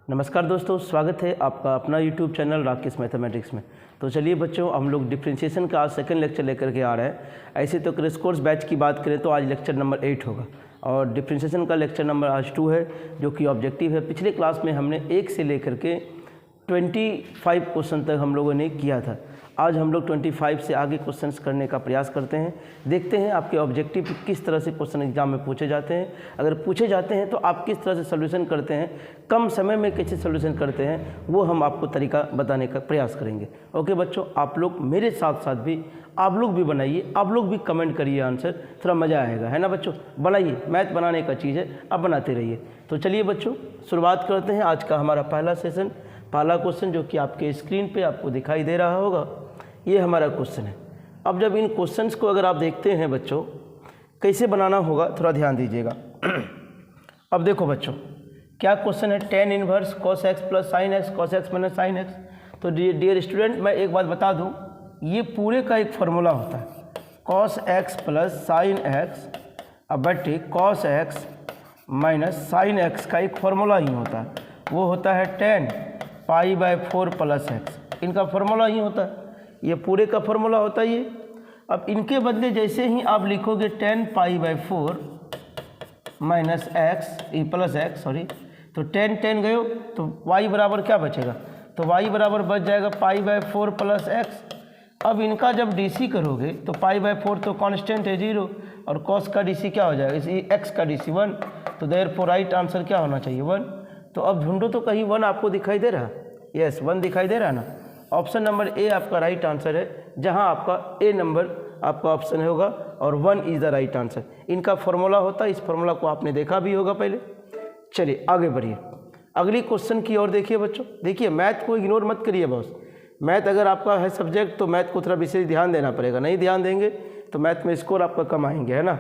नमस्कार दोस्तों, स्वागत है आपका अपना YouTube चैनल राकेश मैथमेटिक्स में। तो चलिए बच्चों, हम लोग डिफ्रेंशिएशन का आज सेकंड लेक्चर लेकर के आ रहे हैं। ऐसे तो क्रैश कोर्स बैच की बात करें तो आज लेक्चर नंबर 8 होगा और डिफ्रेंशिएशन का लेक्चर नंबर आज 2 है, जो कि ऑब्जेक्टिव है। पिछले क्लास में हमने 1 से लेकर के 25 क्वेश्चन तक हम लोगों ने किया था। आज हम लोग 25 से आगे क्वेश्चंस करने का प्रयास करते हैं। देखते हैं आपके ऑब्जेक्टिव किस तरह से क्वेश्चन एग्जाम में पूछे जाते हैं। अगर पूछे जाते हैं तो आप किस तरह से सॉल्यूशन करते हैं, कम समय में कैसे सॉल्यूशन करते हैं, वो हम आपको तरीका बताने का प्रयास करेंगे। ओके बच्चों, आप लोग मेरे साथ साथ भी आप लोग भी बनाइए, आप लोग भी कमेंट करिए आंसर, थोड़ा मज़ा आएगा, है ना बच्चों। बनाइए, मैथ बनाने का चीज़ है, आप बनाते रहिए। तो चलिए बच्चों, शुरुआत करते हैं आज का हमारा पहला सेशन। पहला क्वेश्चन जो कि आपके स्क्रीन पे आपको दिखाई दे रहा होगा, ये हमारा क्वेश्चन है। अब जब इन क्वेश्चंस को अगर आप देखते हैं बच्चों, कैसे बनाना होगा थोड़ा ध्यान दीजिएगा। अब देखो बच्चों, क्या क्वेश्चन है, tan inverse cos x plus sine x cos x minus sine x. तो डियर स्टूडेंट, मैं एक बात बता दूं, ये पूरे का एक फार्मूला होता है, cos x plus sine x बटे cos x minus sine x का एक फार्मूला ही होता है। वो होता है tan π/4 प्लस x। इनका फार्मूला ही होता है, ये पूरे का फार्मूला होता है ये। अब इनके बदले जैसे ही आप लिखोगे tan π/4 minus x plus x, sorry, तो tan गए तो y बराबर क्या बचेगा, तो y बराबर बच जाएगा π/4 प्लस एक्स। अब इनका जब DC करोगे तो π/4 तो कांस्टेंट है 0 और cos का DC क्या हो जाएगा, इसी x का DC 1। तो देयरफॉर राइट आंसर क्या होना चाहिए, 1। तो अब ढूंढो तो कहीं 1 आपको दिखाई दे रहा है, यस 1 दिखाई दे रहा है ना। ऑप्शन नंबर ए आपका राइट आंसर है, जहां आपका ए नंबर आपका ऑप्शन होगा और 1 इज़ द राइट आंसर। इनका फॉर्मूला होता है, इस फॉर्मूला को आपने देखा भी होगा पहले। चलिए आगे बढ़िए, अगली क्वेश्चन की ओर देखिए बच्चों। देखिए, मैथ को इग्नोर मत करिए बॉस। मैथ अगर आपका है सब्जेक्ट तो मैथ को थोड़ा विशेष ध्यान देना पड़ेगा, नहीं ध्यान देंगे तो मैथ में स्कोर आपका कम आएंगे, है ना।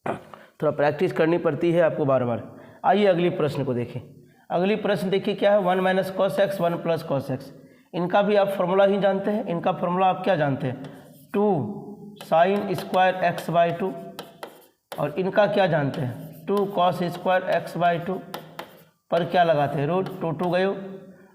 थोड़ा प्रैक्टिस करनी पड़ती है आपको बार बार। आइए अगली प्रश्न को देखिए। अगली प्रश्न देखिए क्या है, 1 minus cos x 1 plus cos x. इनका भी आप फॉर्मूला ही जानते हैं। इनका फॉर्मूला आप क्या जानते हैं, 2 साइन स्क्वायर x/2। और इनका क्या जानते हैं, 2 कॉस स्क्वायर x/2 पर क्या लगाते हैं, रूट 2 गए।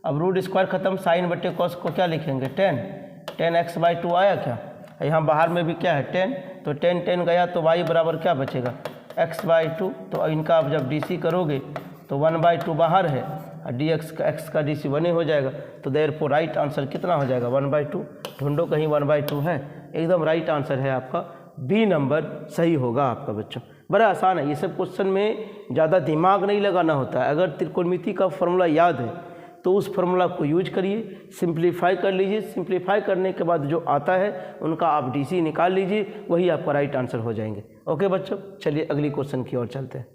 अब रूट स्क्वायर खत्म, साइन बटे कॉस को क्या लिखेंगे, 10 x/2 आया क्या। यहाँ बाहर में भी क्या है 10, तो 10 गया तो y बराबर क्या बचेगा, x/2। तो इनका आप जब DC करोगे तो 1/2 बाहर है और dx का x का DC 1 ही हो जाएगा। तो देयरफॉर राइट आंसर कितना हो जाएगा, 1/2। ढूंढो कहीं 1/2 है, एकदम राइट आंसर है आपका बी नंबर सही होगा आपका बच्चों। बड़ा आसान है, ये सब क्वेश्चन में ज़्यादा दिमाग नहीं लगाना होता है। अगर त्रिकोणमिति का फॉर्मूला याद है तो उस फॉर्मूला को यूज करिए, सिंप्लीफाई कर लीजिए। सिंप्लीफाई करने के बाद जो आता है उनका आप DC निकाल लीजिए, वही आपका राइट आंसर हो जाएंगे। ओके बच्चों, चलिए अगली क्वेश्चन की ओर चलते हैं।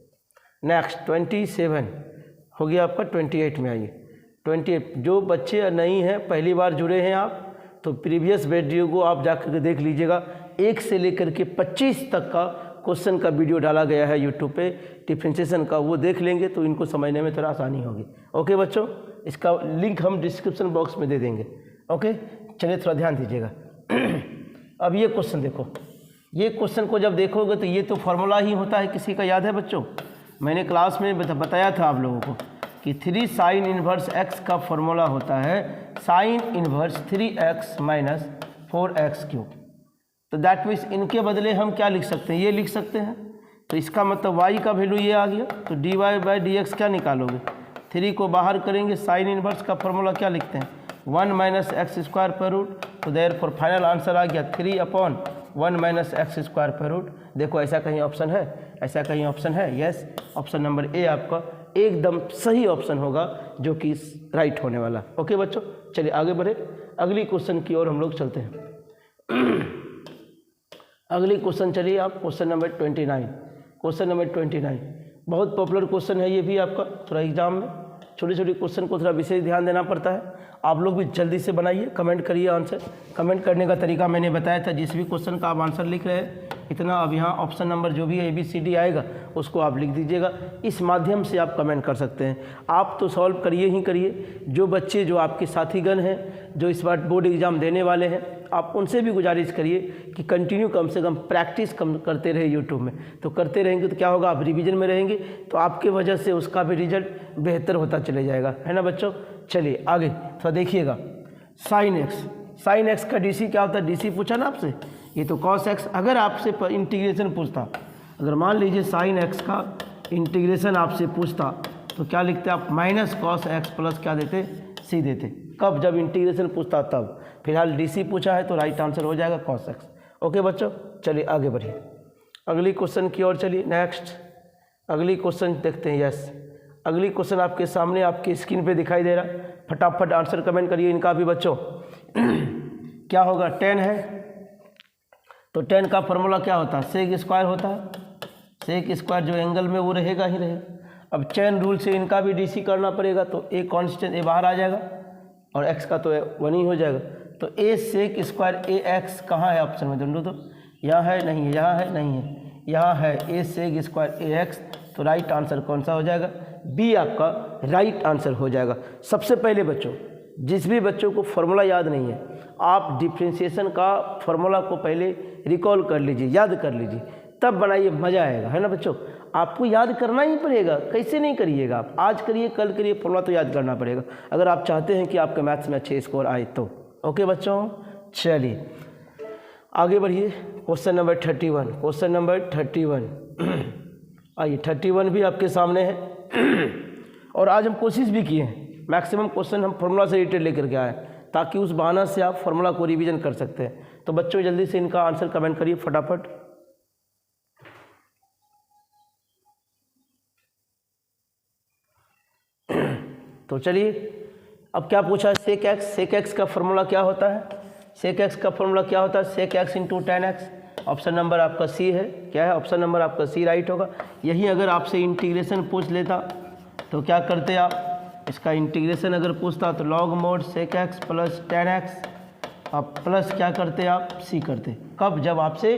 नेक्स्ट 27 हो गया आपका, 28 में आइए। 28, जो बच्चे नहीं हैं, पहली बार जुड़े हैं आप, तो प्रीवियस वीडियो को आप जाकर के देख लीजिएगा। 1 से लेकर के 25 तक का क्वेश्चन का वीडियो डाला गया है यूट्यूब पे डिफ्रेंशिएशन का, वो देख लेंगे तो इनको समझने में थोड़ा आसानी होगी। ओके बच्चों, इसका लिंक हम डिस्क्रिप्शन बॉक्स में दे देंगे। ओके, चलिए थोड़ा ध्यान दीजिएगा। अब ये क्वेश्चन देखो, ये क्वेश्चन को जब देखोगे तो ये तो फार्मूला ही होता है, किसी का याद है बच्चों, मैंने क्लास में बताया था आप लोगों को कि 3 साइन इन्वर्स x का फॉर्मूला होता है sign inverse 3x minus 4x³। तो दैट मीन्स इनके बदले हम क्या लिख सकते हैं, ये लिख सकते हैं। तो इसका मतलब y का वैल्यू ये आ गया, तो dy/dx क्या निकालोगे, 3 को बाहर करेंगे, साइन इन्वर्स का फॉर्मूला क्या लिखते हैं, 1 माइनस x²/रूट। तो देयरफॉर फाइनल आंसर आ गया 3/1 माइनस x²/रूट। देखो ऐसा कहीं ऑप्शन है, ऐसा कहीं ऑप्शन है, यस ऑप्शन नंबर ए आपका एकदम सही ऑप्शन होगा, जो कि राइट होने वाला। ओके बच्चों, चलिए आगे बढ़े, अगली क्वेश्चन की ओर हम लोग चलते हैं। अगली क्वेश्चन चलिए आप, क्वेश्चन नंबर 29। क्वेश्चन नंबर 29 बहुत पॉपुलर क्वेश्चन है ये भी आपका। थोड़ा एग्जाम में छोटे छोटे क्वेश्चन को थोड़ा विशेष ध्यान देना पड़ता है। आप लोग भी जल्दी से बनाइए, कमेंट करिए आंसर। कमेंट करने का तरीका मैंने बताया था, जिस भी क्वेश्चन का आप आंसर लिख रहे हैं इतना। अब यहाँ ऑप्शन नंबर जो भी ABCD आएगा उसको आप लिख दीजिएगा। इस माध्यम से आप कमेंट कर सकते हैं। आप तो सॉल्व करिए ही करिए। जो बच्चे जो आपके साथीगण हैं जो इस बार बोर्ड एग्ज़ाम देने वाले हैं, आप उनसे भी गुजारिश करिए कि कंटिन्यू कम से कम प्रैक्टिस करते रहे यूट्यूब में। तो करते रहेंगे तो क्या होगा, आप रिवीजन में रहेंगे तो आपके वजह से उसका भी रिजल्ट बेहतर होता चले जाएगा, है ना बच्चों। चलिए आगे थोड़ा देखिएगा। साइन एक्स का DC क्या होता है, DC पूछा ना आपसे, ये तो cos x। अगर आपसे इंटीग्रेशन पूछता, अगर मान लीजिए साइन x का इंटीग्रेशन आपसे पूछता तो क्या लिखते आप, माइनस cos x प्लस क्या देते, c देते। कब, जब इंटीग्रेशन पूछता तब। फिलहाल DC पूछा है तो राइट आंसर हो जाएगा cos x। ओके बच्चों, चलिए आगे बढ़िए अगली क्वेश्चन की ओर। चलिए नेक्स्ट अगली क्वेश्चन देखते हैं। यस, अगली क्वेश्चन आपके सामने आपकी स्क्रीन पे दिखाई दे रहा है। फटाफट आंसर कमेंट करिए इनका भी बच्चों। क्या होगा, 10 है तो 10 का फॉर्मूला क्या होता है, सेक स्क्वायर होता है। सेक स्क्वायर जो एंगल में वो रहेगा ही रहेगा। अब चेन रूल से इनका भी DC करना पड़ेगा तो a कांस्टेंट a बाहर आ जाएगा और x का तो 1 ही हो जाएगा। तो a सेक स्क्वायर ax कहाँ है ऑप्शन में, ढूंढो तो। यहाँ है, नहीं है, यहाँ है, नहीं है, यहाँ है a सेक स्क्वायर ax। तो राइट आंसर कौन सा हो जाएगा, B आपका राइट आंसर हो जाएगा। सबसे पहले बच्चों, जिस भी बच्चों को फॉर्मूला याद नहीं है, आप डिफ्रेंशिएशन का फॉर्मूला को पहले रिकॉल कर लीजिए, याद कर लीजिए, तब बनाइए, मज़ा आएगा, है ना बच्चों। आपको याद करना ही पड़ेगा, कैसे नहीं करिएगा आप, आज करिए कल करिए, फॉर्मूला तो याद करना पड़ेगा अगर आप चाहते हैं कि आपके मैथ्स में अच्छे स्कोर आए तो। ओके बच्चों, चलिए आगे बढ़िए। क्वेश्चन नंबर 31, क्वेश्चन नंबर 31 आइए 31 भी आपके सामने है। और आज हम कोशिश भी किए हैं मैक्सिमम क्वेश्चन हम फॉर्मूला से रिलेटेड लेकर के आए, ताकि उस बहाना से आप फॉर्मूला को रिवीजन कर सकते हैं। तो बच्चों जल्दी से इनका आंसर कमेंट करिए फटाफट। तो चलिए, अब क्या पूछा है, सेक एक्स का फॉर्मूला क्या होता है, सेक एक्स का फॉर्मूला क्या होता है, sec x into tan x. Option number आपका C है, क्या है, ऑप्शन नंबर आपका C राइट होगा। यही अगर आपसे इंटीग्रेशन पूछ लेता तो क्या करते आप, इसका इंटीग्रेशन अगर पूछता तो log mod sec x plus tan x अब प्लस क्या करते आप, C करते। कब, जब आपसे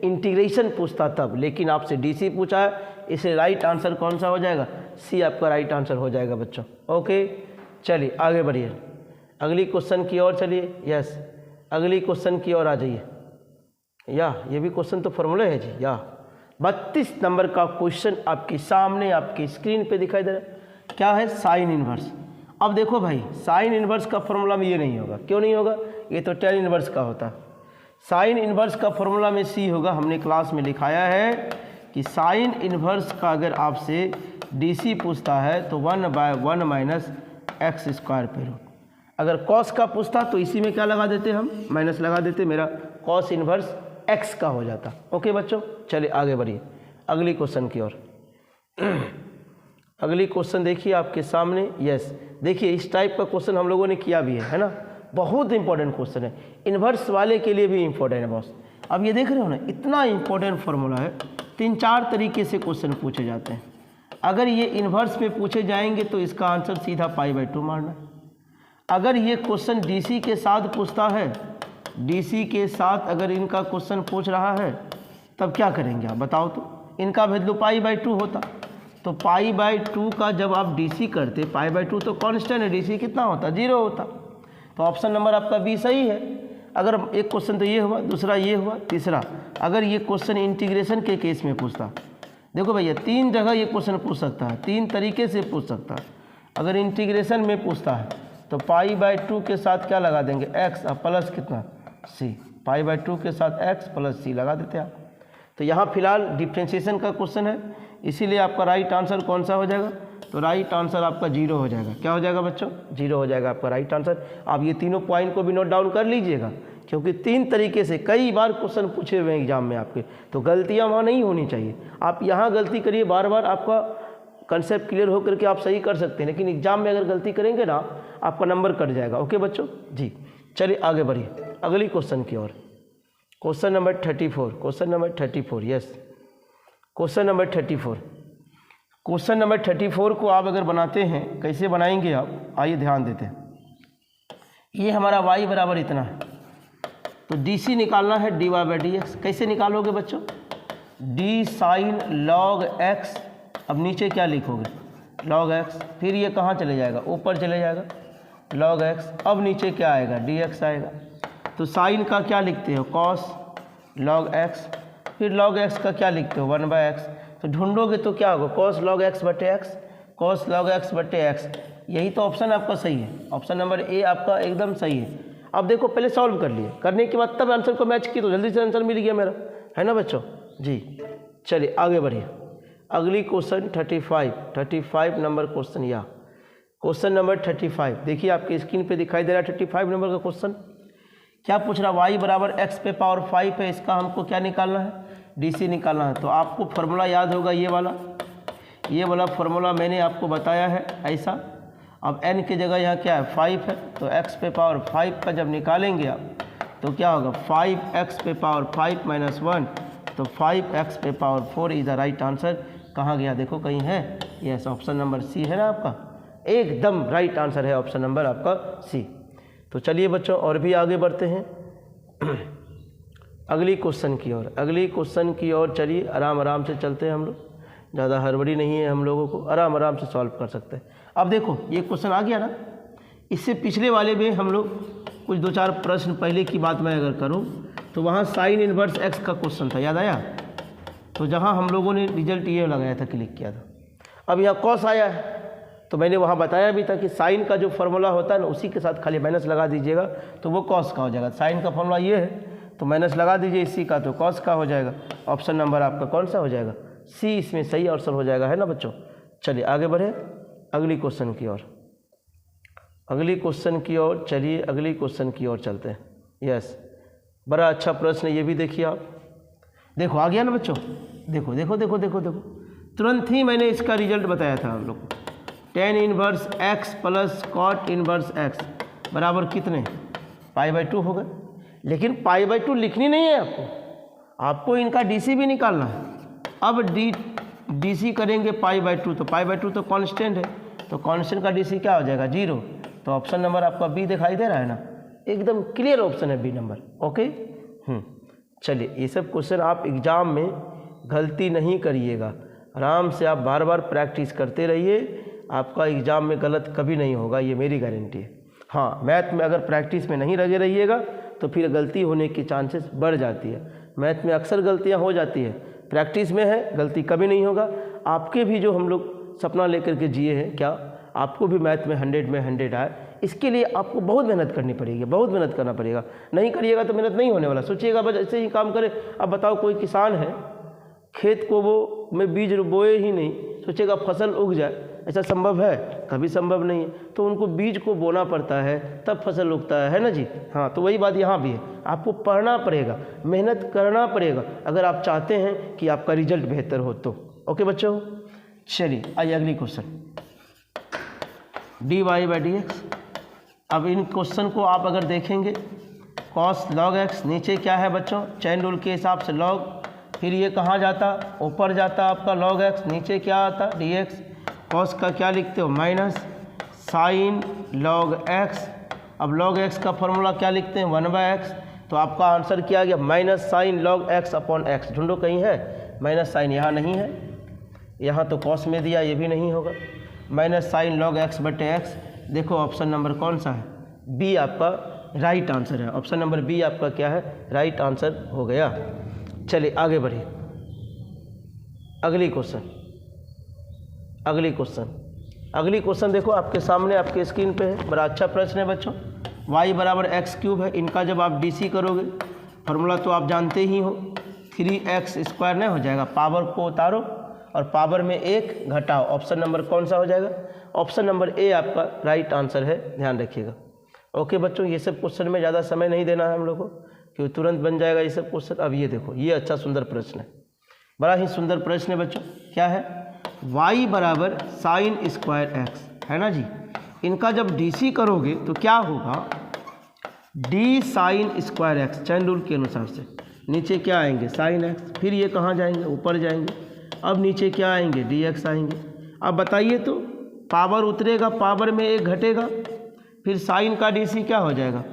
इंटीग्रेशन पूछता तब। लेकिन आपसे DC पूछा है, इसे राइट आंसर कौन सा हो जाएगा, C आपका राइट आंसर हो जाएगा बच्चों। ओके, चलिए आगे बढ़िए अगली क्वेश्चन की ओर। चलिए यस, अगली क्वेश्चन की ओर आ जाइए। ये भी क्वेश्चन तो फॉर्मूला है जी। 32 नंबर का क्वेश्चन आपके सामने आपकी स्क्रीन पे दिखाई दे रहा है। क्या है, साइन इनवर्स। अब देखो भाई, साइन इनवर्स का फॉर्मूला में ये नहीं होगा। क्यों नहीं होगा, ये तो टेन इनवर्स का होता है। साइन इनवर्स का फॉर्मूला में C होगा। हमने क्लास में लिखाया है कि साइन इनवर्स का अगर आपसे DC पूछता है तो 1/1 माइनस एक्स स्क्वायर पे रूट। अगर कॉस का पूछता तो इसी में क्या लगा देते, हम माइनस लगा देते, मेरा कॉस इनवर्स x का हो जाता। ओके बच्चों, चलिए आगे बढ़िए अगली क्वेश्चन की ओर। अगली क्वेश्चन देखिए आपके सामने। यस, देखिए इस टाइप का क्वेश्चन हम लोगों ने किया भी है ना, बहुत इंपॉर्टेंट क्वेश्चन है, इन्वर्स वाले के लिए भी इंपॉर्टेंट है बॉस। अब ये देख रहे हो ना, इतना इंपॉर्टेंट फॉर्मूला है, 3-4 तरीके से क्वेश्चन पूछे जाते हैं। अगर ये इन्वर्स में पूछे जाएंगे तो इसका आंसर सीधा π/2 मारना। अगर ये क्वेश्चन DC के साथ पूछता है, DC के साथ अगर इनका क्वेश्चन पूछ रहा है तब क्या करेंगे आप बताओ तो। इनका वैल्यू π/2 होता, तो π/2 का जब आप DC करते, π/2 तो कांस्टेंट है, DC कितना होता, 0 होता। तो ऑप्शन नंबर आपका B सही है। अगर एक क्वेश्चन तो ये हुआ, दूसरा ये हुआ, तीसरा अगर ये क्वेश्चन इंटीग्रेशन के केस में पूछता, देखो भैया 3 जगह ये क्वेश्चन पूछ सकता है, 3 तरीके से पूछ सकता है। अगर इंटीग्रेशन में पूछता है तो π/2 के साथ क्या लगा देंगे, x और प्लस कितना c, π/2 के साथ x प्लस c लगा देते हैं आप। तो यहाँ फिलहाल डिफ्रेंशिएशन का क्वेश्चन है, इसीलिए आपका राइट आंसर कौन सा हो जाएगा, तो राइट आंसर आपका 0 हो जाएगा। क्या हो जाएगा बच्चों, 0 हो जाएगा आपका राइट आंसर। आप ये तीनों पॉइंट को भी नोट डाउन कर लीजिएगा, क्योंकि 3 तरीके से कई बार क्वेश्चन पूछे हुए हैं एग्जाम में आपके, तो गलतियाँ वहाँ नहीं होनी चाहिए। आप यहाँ गलती करिए, बार बार आपका कंसेप्ट क्लियर होकर के आप सही कर सकते हैं, लेकिन एग्जाम में अगर गलती करेंगे ना आपका नंबर कट जाएगा। ओके बच्चों जी, चलिए आगे बढ़िए अगली क्वेश्चन की ओर। Question number 34, question number 34, yes question number 34। Question number 34 को आप अगर बनाते हैं, कैसे बनाएंगे आप, आइए ध्यान देते हैं। ये हमारा y बराबर इतना है, तो DC निकालना है dy/dx। कैसे निकालोगे बच्चों? d साइन log x, अब नीचे क्या लिखोगे? log x, फिर ये कहाँ चले जाएगा? ऊपर चले जाएगा log x, अब नीचे क्या आएगा? dx आएगा। तो साइन का क्या लिखते हो? cos log x, फिर log x का क्या लिखते हो? 1/x। तो ढूंढोगे तो क्या होगा? cos log x/x, cos log x/x। यही तो ऑप्शन आपका सही है, ऑप्शन नंबर ए आपका एकदम सही है। अब देखो पहले सॉल्व कर लिए, करने के बाद तब आंसर को मैच किया तो जल्दी से आंसर मिल गया मेरा, है ना बच्चों जी। चलिए आगे बढ़िए, अगली क्वेश्चन 35 नंबर क्वेश्चन, या क्वेश्चन नंबर 35 देखिए आपके स्क्रीन पे दिखाई दे रहा है 35 नंबर का क्वेश्चन। क्या पूछ रहा? y बराबर x पे पावर 5 है, इसका हमको क्या निकालना है? DC निकालना है। तो आपको फार्मूला याद होगा, ये वाला फार्मूला मैंने आपको बताया है ऐसा। अब n की जगह यहाँ क्या है? 5 है, तो x पे पावर 5 का जब निकालेंगे आप तो क्या होगा? 5x पे पावर 5 माइनस 1, तो 5x पे power 4 is the right answer. कहाँ गया देखो, कहीं है? यस, ऑप्शन नंबर सी है ना आपका, एकदम राइट आंसर है ऑप्शन नंबर आपका सी। तो चलिए बच्चों और भी आगे बढ़ते हैं अगली क्वेश्चन की ओर चलिए, आराम से चलते हैं हम लोग, ज़्यादा हड़बड़ी नहीं है, हम लोगों को आराम से सॉल्व कर सकते हैं। अब देखो ये क्वेश्चन आ गया ना, इससे पिछले वाले में हम लोग कुछ 2-4 प्रश्न पहले की बात मैं अगर करूं तो वहाँ साइन इनवर्स x का क्वेश्चन था, याद आया? तो जहाँ हम लोगों ने रिजल्ट ये लगाया था, क्लिक किया था। अब यहाँ कॉस आया है, तो मैंने वहाँ बताया भी था कि साइन का जो फार्मूला होता है ना, उसी के साथ खाली माइनस लगा दीजिएगा तो वो कॉस का हो जाएगा। साइन का फार्मूला ये है तो माइनस लगा दीजिए इसी का, तो कॉस का हो जाएगा। ऑप्शन नंबर आपका कौन सा हो जाएगा? सी, इसमें सही आंसर हो जाएगा, है ना बच्चों। चलिए आगे बढ़े अगली क्वेश्चन की ओर, चलिए अगली क्वेश्चन की ओर चलते हैं। यस, बड़ा अच्छा प्रश्न ये भी देखिए आप, देखो आ गया ना बच्चों, देखो तुरंत ही मैंने इसका रिजल्ट बताया था आप लोग को। tan inverse x plus cot inverse x बराबर कितने? π/2 होगा। लेकिन π/2 लिखनी नहीं है आपको इनका DC भी निकालना है। अब DC करेंगे π/2, तो π/2 तो कांस्टेंट है, तो कांस्टेंट का DC क्या हो जाएगा? 0। तो ऑप्शन नंबर आपका बी दिखाई दे रहा है ना, एकदम क्लियर ऑप्शन है बी नंबर। ओके, चलिए ये सब क्वेश्चन आप एग्जाम में गलती नहीं करिएगा, आराम से आप बार बार प्रैक्टिस करते रहिए, आपका एग्ज़ाम में गलत कभी नहीं होगा, ये मेरी गारंटी है। हाँ, मैथ में अगर प्रैक्टिस में नहीं लगे रहिएगा तो फिर गलती होने की चांसेस बढ़ जाती है। मैथ में अक्सर गलतियाँ हो जाती है, प्रैक्टिस में है गलती कभी नहीं होगा। आपके भी जो हम लोग सपना लेकर के जिए हैं, क्या आपको भी मैथ में 100 में 100 आए, इसके लिए आपको बहुत मेहनत करनी पड़ेगी, बहुत मेहनत करना पड़ेगा। नहीं करिएगा तो मेहनत नहीं होने वाला। सोचिएगा बस ऐसे ही काम करे। अब बताओ कोई किसान है, खेत को वो में बीज बोए ही नहीं, सोचेगा फसल उग जाए, ऐसा संभव है? कभी संभव नहीं है। तो उनको बीज को बोना पड़ता है तब फसल उगता है ना जी। हाँ, तो वही बात यहाँ भी है, आपको पढ़ना पड़ेगा, मेहनत करना पड़ेगा अगर आप चाहते हैं कि आपका रिजल्ट बेहतर हो तो। ओके बच्चों, चलिए आइए अगली क्वेश्चन, dy/dx। अब इन क्वेश्चन को आप अगर देखेंगे, cos log x, नीचे क्या है बच्चों? चैन रूल के हिसाब से log, फिर ये कहाँ जाता? ऊपर जाता आपका log x, नीचे क्या आता? dx। cos का क्या लिखते हो? Minus sine log x। अब log x का फॉर्मूला क्या लिखते हैं? 1/x। तो आपका आंसर क्या आ गया? Minus sine log x upon x। ढूंढो कहीं है माइनस साइन, यहाँ नहीं है, यहाँ तो cos में दिया, ये भी नहीं होगा। माइनस साइन log x/x, देखो ऑप्शन नंबर कौन सा है? बी आपका राइट आंसर है। ऑप्शन नंबर बी आपका क्या है? राइट आंसर हो गया। चलिए आगे बढ़िए, अगली क्वेश्चन देखो आपके सामने, आपके स्क्रीन पे है, बड़ा अच्छा प्रश्न है बच्चों। y बराबर x³ है, इनका जब आप DC करोगे, फार्मूला तो आप जानते ही हो, 3x² नहीं हो जाएगा, पावर को उतारो और पावर में 1 घटाओ। ऑप्शन नंबर कौन सा हो जाएगा? ऑप्शन नंबर ए आपका राइट आंसर है, ध्यान रखिएगा। ओके बच्चों, ये सब क्वेश्चन में ज़्यादा समय नहीं देना है हम लोग को, क्योंकि तुरंत बन जाएगा ये सब क्वेश्चन। अब ये देखो, ये अच्छा सुंदर प्रश्न है, बड़ा ही सुंदर प्रश्न है बच्चों। क्या है? y बराबर साइन स्क्वायर x है ना जी। इनका जब DC करोगे तो क्या होगा? d sine square x, chain rule के अनुसार से नीचे क्या आएंगे? साइन x, फिर ये कहाँ जाएंगे? ऊपर जाएंगे। अब नीचे क्या आएंगे? dx आएंगे। अब बताइए तो, पावर उतरेगा, पावर में 1 घटेगा, फिर साइन का DC क्या हो जाएगा?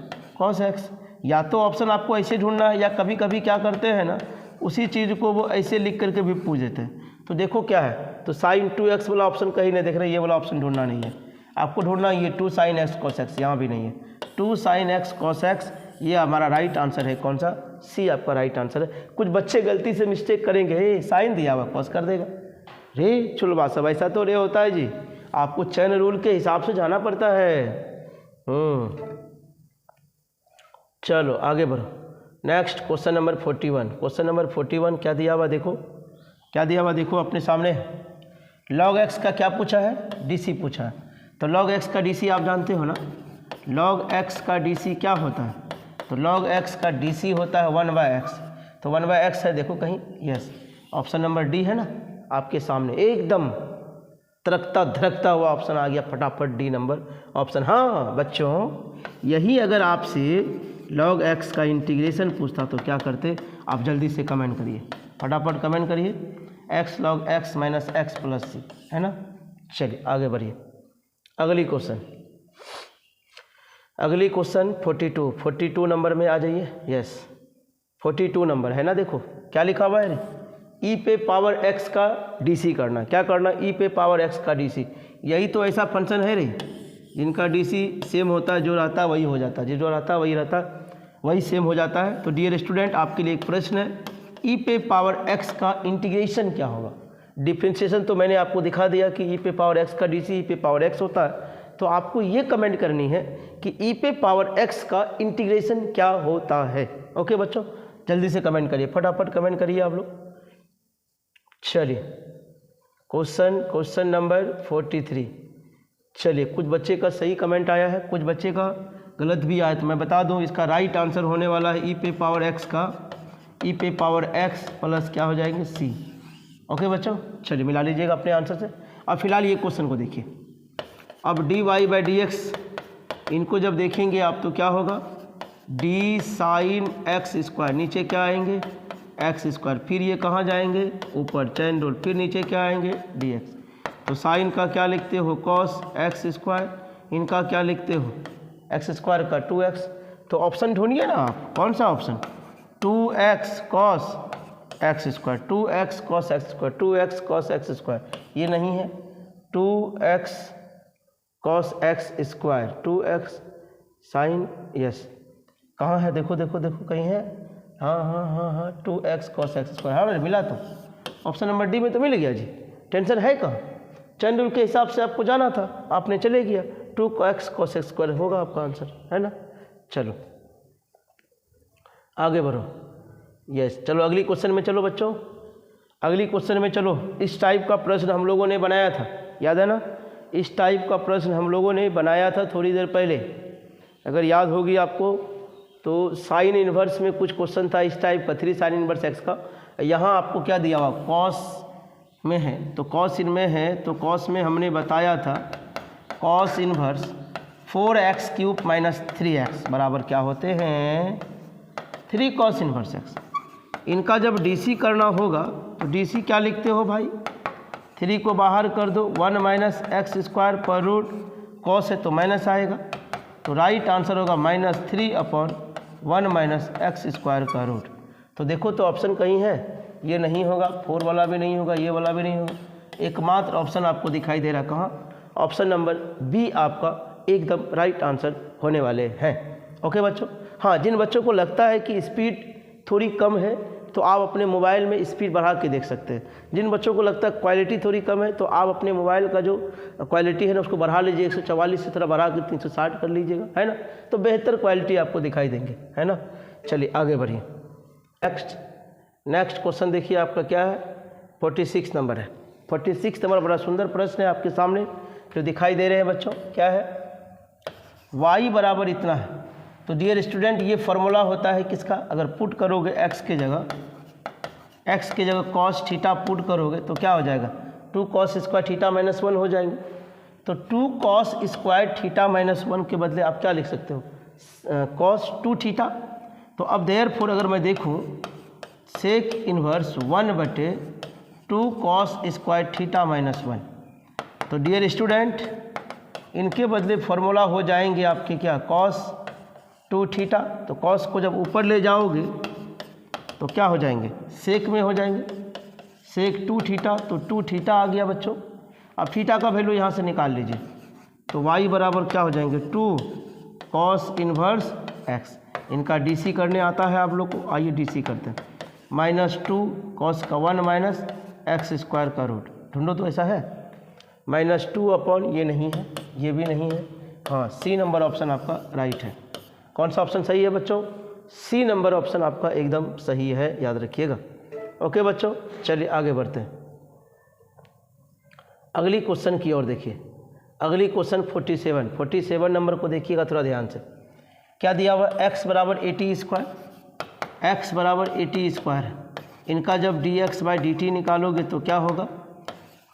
cos x। या तो ऑप्शन आपको ऐसे ढूंढना है, या कभी कभी क्या करते हैं ना, उसी चीज़ को वो ऐसे लिख करके भी पूछ देते हैं। तो देखो क्या है, तो sin 2x वाला ऑप्शन कहीं नहीं देख रहे, ये वाला ऑप्शन ढूंढना नहीं है आपको, ढूंढना ये 2 sin x cos x, यहाँ भी नहीं है 2 sin x cos x, ये हमारा राइट आंसर है। कौन सा? सी आपका राइट आंसर है। कुछ बच्चे गलती से मिस्टेक करेंगे, साइन दिया हुआ कॉस कर देगा, रे चुलवा सब ऐसा तो रे होता है जी, आपको चैन रूल के हिसाब से जाना पड़ता है। चलो आगे बढ़ो। Next question number 41। Question number 41 क्या दिया हुआ देखो, क्या दिया हुआ देखो अपने सामने। log x का क्या पूछा है? DC पूछा है। तो log x का DC आप जानते हो ना, log x का DC क्या होता है? तो log x का DC होता है 1/x। तो 1/x है देखो कहीं, यस ऑप्शन नंबर डी है ना आपके सामने, एकदम तरकता धड़कता हुआ ऑप्शन आ गया फटाफट, डी नंबर ऑप्शन। हाँ बच्चों, यही अगर आपसे log x का इंटीग्रेशन पूछता तो क्या करते? आप जल्दी से कमेंट करिए, फटाफट कमेंट करिए, x log x minus x plus c, है ना। चलिए आगे बढ़िए, अगली क्वेश्चन, अगली क्वेश्चन 42 नंबर में आ जाइए। यस 42 नंबर है ना, देखो क्या लिखा हुआ है, e पे पावर x का DC करना। क्या करना? e पे पावर x का DC। यही तो ऐसा फंक्शन है रे जिनका DC सेम होता है, जो रहता है वही हो जाता है, जो रहता है वही रहता है, वही सेम हो जाता है। तो डियर स्टूडेंट, आपके लिए एक प्रश्न है, e पे पावर x का इंटीग्रेशन क्या होगा? डिफ्रेंशिएशन तो मैंने आपको दिखा दिया कि e पे पावर x का DC e पे पावर x होता है। तो आपको ये कमेंट करनी है कि e पे पावर x का इंटीग्रेशन क्या होता है। ओके बच्चों, जल्दी से कमेंट करिए, फटाफट कमेंट करिए आप लोग। चलिए क्वेश्चन नंबर 43। चलिए कुछ बच्चे का सही कमेंट आया है, कुछ बच्चे का गलत भी आया, तो मैं बता दूं इसका राइट आंसर होने वाला है e पे पावर x का, e पे पावर x प्लस क्या हो जाएंगे c। ओके बच्चों, चलिए मिला लीजिएगा अपने आंसर से। अब फिलहाल ये क्वेश्चन को देखिए, अब dy/dx इनको जब देखेंगे आप तो क्या होगा, d sin x स्क्वायर, नीचे क्या आएंगे x स्क्वायर, फिर ये कहाँ जाएंगे ऊपर चैन रूल, फिर नीचे क्या आएंगे dx। तो साइन का क्या लिखते हो cos x स्क्वायर, इनका क्या लिखते हो x स्क्वायर का 2x। तो ऑप्शन ढूंढिए ना आप, कौन सा option, 2x cos x square, 2x cos x square, 2x cos x square, ये नहीं है 2x cos x square, 2x sine, yes कहाँ है, देखो देखो देखो कहीं है, हाँ 2x cos x स्क्वायर, हाँ मिला, तो ऑप्शन नंबर डी में तो मिल गया जी। टेंशन है कहाँ, चैन रूल के हिसाब से आपको जाना था, आपने चले गया, 2x cos x स्क्वायर होगा आपका आंसर, है ना। चलो आगे बढ़ो। यस चलो अगली क्वेश्चन में चलो बच्चों, अगली क्वेश्चन में चलो। इस टाइप का प्रश्न हम लोगों ने बनाया था, याद है ना, इस टाइप का प्रश्न हम लोगों ने बनाया था थोड़ी देर पहले, अगर याद होगी आपको। तो साइन इन्वर्स में कुछ क्वेश्चन था इस टाइप का, 3 साइन इन्वर्स एक्स का। यहाँ आपको क्या दिया हुआ, कॉस में है, तो कॉस इनमें है, तो कॉस में हमने बताया था cos inverse 4x³ minus 3x बराबर क्या होते हैं 3 कॉस इन्वर्स एक्स। इनका जब DC करना होगा तो DC क्या लिखते हो भाई, 3 को बाहर कर दो, 1 माइनस एक्स स्क्वायर पर रूट, कॉस है तो माइनस आएगा, तो राइट आंसर होगा -3/1 माइनस एक्स स्क्वायर का रूट। तो देखो तो ऑप्शन कहीं है, ये नहीं होगा, 4 वाला भी नहीं होगा, ये वाला भी नहीं होगा, एकमात्र ऑप्शन आपको दिखाई दे रहा कहाँ, ऑप्शन नंबर बी आपका एकदम राइट आंसर होने वाले हैं। ओके बच्चों, हाँ जिन बच्चों को लगता है कि स्पीड थोड़ी कम है तो आप अपने मोबाइल में स्पीड बढ़ा के देख सकते हैं, जिन बच्चों को लगता है क्वालिटी थोड़ी कम है तो आप अपने मोबाइल का जो क्वालिटी है ना उसको बढ़ा लीजिए, 144 से थोड़ा बढ़ा के 360 कर लीजिएगा, है ना, तो बेहतर क्वालिटी आपको दिखाई देंगे, है ना। चलिए आगे बढ़िए, नेक्स्ट क्वेश्चन देखिए आपका क्या है, 46 नंबर है। 46 नंबर बड़ा सुंदर प्रश्न है आपके सामने जो दिखाई दे रहे हैं बच्चों, क्या है, y बराबर इतना है। तो डियर स्टूडेंट ये फार्मूला होता है किसका, अगर पुट करोगे x की जगह cos थीटा पुट करोगे तो क्या हो जाएगा 2 cos स्क्वायर थीटा माइनस 1 हो जाएंगे। तो 2 cos स्क्वायर थीटा माइनस 1 के बदले आप क्या लिख सकते हो cos 2 थीटा। तो अब देयरफॉर अगर मैं देखूं sec inverse 1/2 cos square theta minus 1, तो डियर स्टूडेंट इनके बदले फार्मूला हो जाएंगे आपके क्या cos 2 थीटा। तो कॉस को जब ऊपर ले जाओगे तो क्या हो जाएंगे, सेक में हो जाएंगे, सेक 2 थीटा। तो 2 थीटा आ गया बच्चों। अब थीटा का वैल्यू यहाँ से निकाल लीजिए, तो y बराबर क्या हो जाएंगे 2 कॉस इन्वर्स x। इनका DC करने आता है आप लोग को, आइए DC करते हैं। -2 कॉस का 1 माइनस एक्स स्क्वायर का रूट, ढूंढो तो ऐसा है। -2 अपॉन ये नहीं है, ये भी नहीं है। हाँ, C नंबर ऑप्शन आपका राइट है। कौन सा ऑप्शन सही है बच्चों? C नंबर ऑप्शन आपका एकदम सही है, याद रखिएगा। ओके बच्चों, चलिए आगे बढ़ते हैं। अगली क्वेश्चन की ओर देखिए। अगली क्वेश्चन 47 नंबर को देखिएगा थोड़ा ध्यान से। क्या दिया हुआ? x बराबर 80 स्क्वायर, x बराबर 80 स्क्वायर। इनका जब dx/dt निकालोगे तो क्या होगा?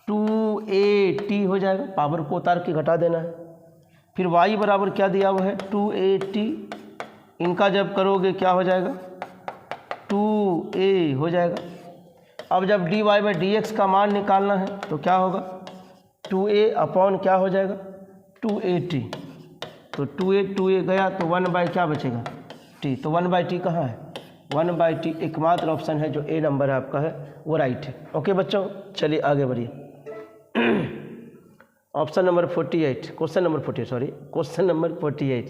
2at हो जाएगा, पावर को उतार के घटा देना है। फिर y बराबर क्या दिया हुआ है? 2at। इनका जब करोगे क्या हो जाएगा? 2a हो जाएगा। अब जब dy/dx का मान निकालना है तो क्या होगा? 2a अपॉन क्या हो जाएगा? 2at। तो 2a गया तो 1 क्या बचेगा? t। तो 1/t कहाँ है? 1/t एकमात्र ऑप्शन है जो A नंबर है आपका है, वो राइट है। ओके बच्चों, चलिए आगे बढ़िए। Option number 48, question number 48।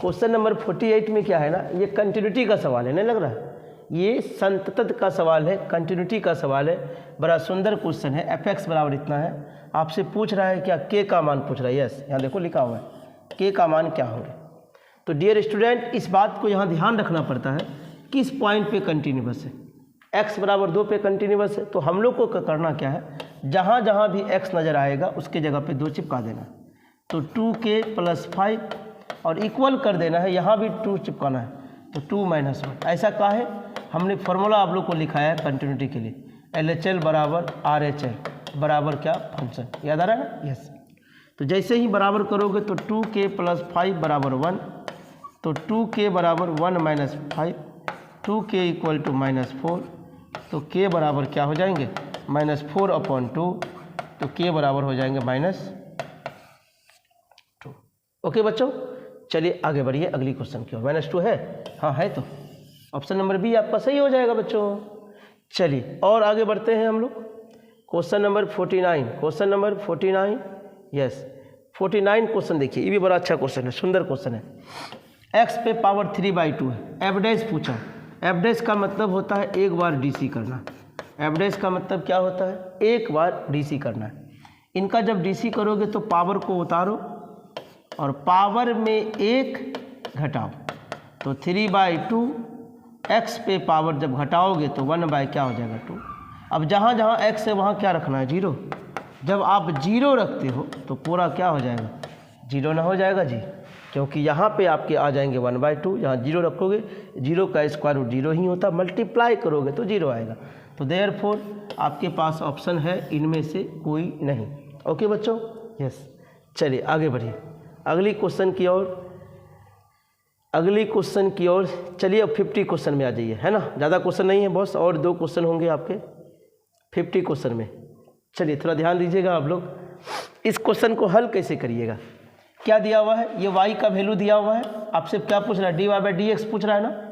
Question number 48 में क्या है ना, ये कंटिन्यूटी का सवाल है, नहीं लग रहा है? ये संतत का सवाल है, कंटिन्यूटी का सवाल है। बड़ा सुंदर क्वेश्चन है। fx बराबर इतना है, आपसे पूछ रहा है क्या? k का मान पूछ रहा है। यस, यहाँ देखो लिखा हुआ है k का मान क्या होगा। तो डियर स्टूडेंट, इस बात को यहाँ ध्यान रखना पड़ता है किस पॉइंट पे कंटिन्यूअस है। x बराबर 2 पे कंटिन्यूअस है, तो हम लोग को करना क्या है, जहाँ जहाँ भी x नज़र आएगा उसके जगह पे 2 चिपका देना है। तो 2k + 5 और इक्वल कर देना है, यहाँ भी 2 चिपकाना है, तो 2 - 1। ऐसा कहा है, हमने फॉर्मूला आप लोग को लिखाया है कंटिन्यूटी के लिए, LHL बराबर RHL बराबर क्या? फंक्शन। याद आ रहा है ना? यस। तो जैसे ही बराबर करोगे तो 2k + 5 बराबर 1, तो 2k बराबर 1 - 5, 2k = -4, तो k बराबर क्या हो जाएंगे? -4/2, तो k बराबर हो जाएंगे -2। ओके बच्चों, चलिए आगे बढ़िए अगली क्वेश्चन की ओर। -2 है? हाँ है, तो ऑप्शन नंबर बी आपका सही हो जाएगा बच्चों। चलिए और आगे बढ़ते हैं हम लोग। क्वेश्चन नंबर 49, यस 49 क्वेश्चन देखिए, ये भी बड़ा अच्छा क्वेश्चन है, सुंदर क्वेश्चन है। x पे पावर 3/2 है, एवरेज पूछा। एवरेज का मतलब होता है एक बार DC करना। एवरेज का मतलब क्या होता है? एक बार DC करना है। इनका जब DC करोगे तो पावर को उतारो और पावर में 1 घटाओ, तो 3/2। x पे पावर जब घटाओगे तो 1 क्या हो जाएगा? 2। अब जहाँ जहाँ x है वहाँ क्या रखना है? 0। जब आप 0 रखते हो तो पूरा क्या हो जाएगा? 0 ना हो जाएगा जी, क्योंकि यहाँ पे आपके आ जाएंगे 1/2। यहाँ 0 रखोगे, 0 का स्क्वायर रूट 0 ही होता, मल्टीप्लाई करोगे तो 0 आएगा। तो देयरफॉर आपके पास ऑप्शन है इनमें से कोई नहीं। ओके बच्चों, यस। चलिए आगे बढ़िए अगली क्वेश्चन की ओर। चलिए अब 50 क्वेश्चन में आ जाइए, है ना? ज़्यादा क्वेश्चन नहीं है बॉस, और 2 क्वेश्चन होंगे आपके 50 क्वेश्चन में। चलिए थोड़ा ध्यान दीजिएगा आप लोग। इस क्वेश्चन को हल कैसे करिएगा? क्या दिया हुआ है? ये y का वैल्यू दिया हुआ है, आपसे क्या पूछ रहा है? dy/dx पूछ रहा है ना।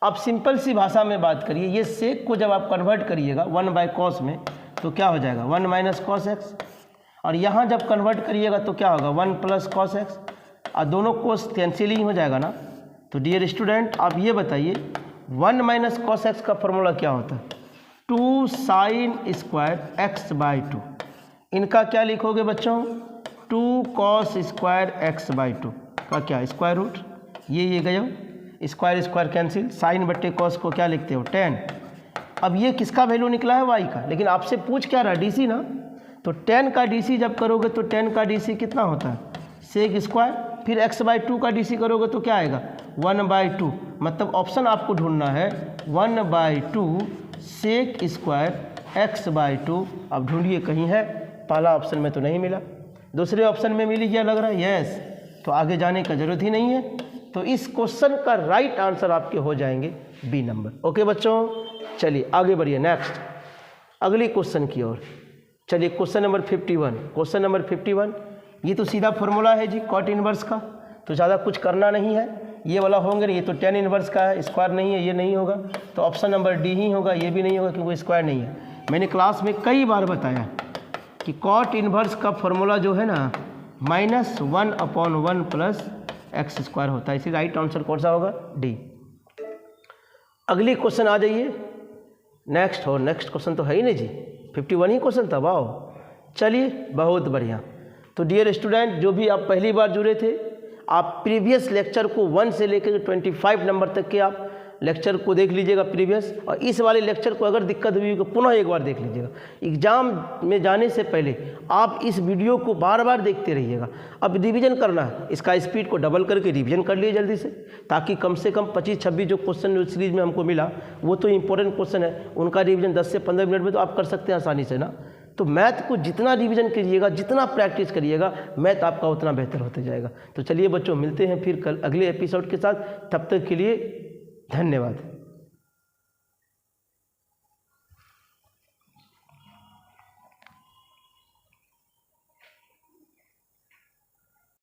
आप सिंपल सी भाषा में बात करिए, ये सेक को जब आप कन्वर्ट करिएगा 1/cos में तो क्या हो जाएगा? 1 - cos x। और यहाँ जब कन्वर्ट करिएगा तो क्या होगा? 1 + cos x, और दोनों कोस कैंसिल ही हो जाएगा ना। तो डियर स्टूडेंट, आप ये बताइए 1 - cos x का फॉर्मूला क्या होता है? 2 sin² x/2। इनका क्या लिखोगे बच्चों? 2 cos² x/2 का क्या? Square root. ये गया स्क्वायर कैंसिल, sin/cos को क्या लिखते हो? 10। अब ये किसका वैल्यू निकला है? y का। लेकिन आपसे पूछ क्या रहा? DC ना। तो 10 का DC जब करोगे तो 10 का DC कितना होता है? Sec square. फिर x/2 का DC करोगे तो क्या आएगा? 1/2। मतलब ऑप्शन आपको ढूंढना है 1/2 सेक स्क्वायर x/2। अब ढूंढिए, कहीं है? पहला ऑप्शन में तो नहीं मिला, दूसरे ऑप्शन में मिली क्या लग रहा है? यस। तो आगे जाने का जरूरत ही नहीं है। तो इस क्वेश्चन का राइट आंसर आपके हो जाएंगे बी नंबर। ओके बच्चों, चलिए आगे बढ़िए नेक्स्ट अगली क्वेश्चन की ओर। चलिए क्वेश्चन नंबर 51। ये तो सीधा फॉर्मूला है जी कॉट इनवर्स का, तो ज़्यादा कुछ करना नहीं है। ये वाला होंगे नहीं, ये तो tan इनवर्स का है, स्क्वायर नहीं है, ये नहीं होगा, तो ऑप्शन नंबर डी ही होगा, ये भी नहीं होगा क्योंकि स्क्वायर नहीं है। मैंने क्लास में कई बार बताया कि कॉट इनवर्स का फॉर्मूला जो है ना -1/1 + x² होता है, इसी राइट आंसर कौन सा होगा? डी। अगली क्वेश्चन आ जाइए, नेक्स्ट क्वेश्चन तो है ही नहीं जी, 51 ही क्वेश्चन था। वाह, चलिए बहुत बढ़िया। तो डियर स्टूडेंट, जो भी आप पहली बार जुड़े थे, आप प्रीवियस लेक्चर को 1 से लेकर 25 नंबर तक के आप लेक्चर को देख लीजिएगा प्रीवियस, और इस वाले लेक्चर को अगर दिक्कत हुई तो पुनः एक बार देख लीजिएगा। एग्ज़ाम में जाने से पहले आप इस वीडियो को बार बार देखते रहिएगा। अब रिवीजन करना है, इसका स्पीड को डबल करके रिवीजन कर लिए जल्दी से, ताकि कम से कम 25-26 जो क्वेश्चन सीरीज में हमको मिला वो तो इंपॉर्टेंट क्वेश्चन है, उनका रिवीजन 10 से 15 मिनट में तो आप कर सकते हैं आसानी से ना। तो मैथ को जितना रिवीजन करिएगा, जितना प्रैक्टिस करिएगा, मैथ आपका उतना बेहतर होते जाएगा। तो चलिए बच्चों, मिलते हैं फिर कल अगले एपिसोड के साथ। तब तक के लिए धन्यवाद।